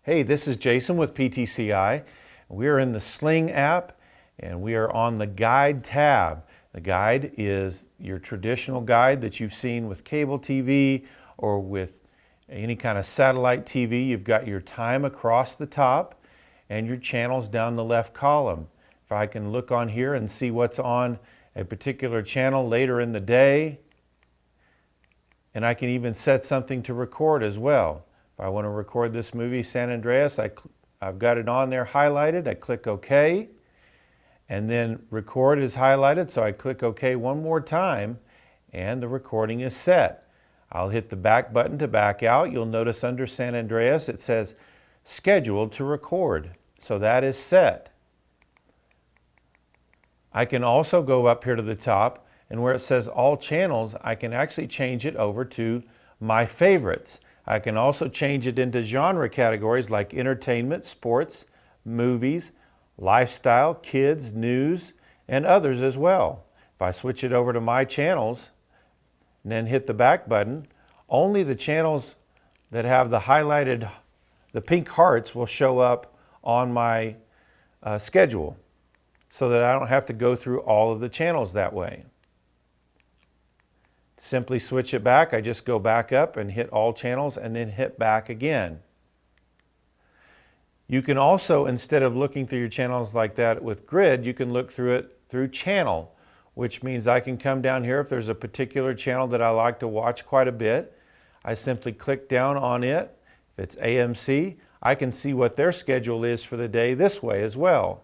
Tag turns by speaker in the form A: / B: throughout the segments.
A: Hey, this is Jason with PTCI. We are in the Sling app and we are on the Guide tab. The guide is your traditional guide that you've seen with cable TV or with any kind of satellite TV. You've got your time across the top and your channels down the left column. If I can look on here and see what's on a particular channel later in the day, and I can even set something to record as well. If I want to record this movie, San Andreas, I've got it on there highlighted. I click OK, and then record is highlighted, so I click OK one more time, and the recording is set. I'll hit the back button to back out. You'll notice under San Andreas it says scheduled to record, so that is set. I can also go up here to the top, and where it says all channels, I can actually change it over to my favorites. I can also change it into genre categories like entertainment, sports, movies, lifestyle, kids, news, and others as well. If I switch it over to my channels and then hit the back button, only the channels that have the highlighted, the pink hearts will show up on my schedule so that I don't have to go through all of the channels that way. Simply switch it back. I just go back up and hit all channels and then hit back again. You can also, instead of looking through your channels like that with grid, you can look through it through channel, which means I can come down here if there's a particular channel that I like to watch quite a bit. I simply click down on it. If it's AMC, I can see what their schedule is for the day this way as well.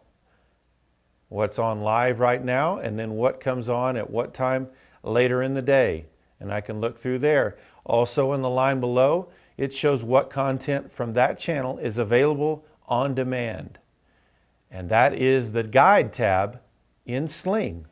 A: What's on live right now, and then what comes on at what time later in the day, and I can look through there. Also in the line below, it shows what content from that channel is available on demand. And that is the Guide tab in Sling.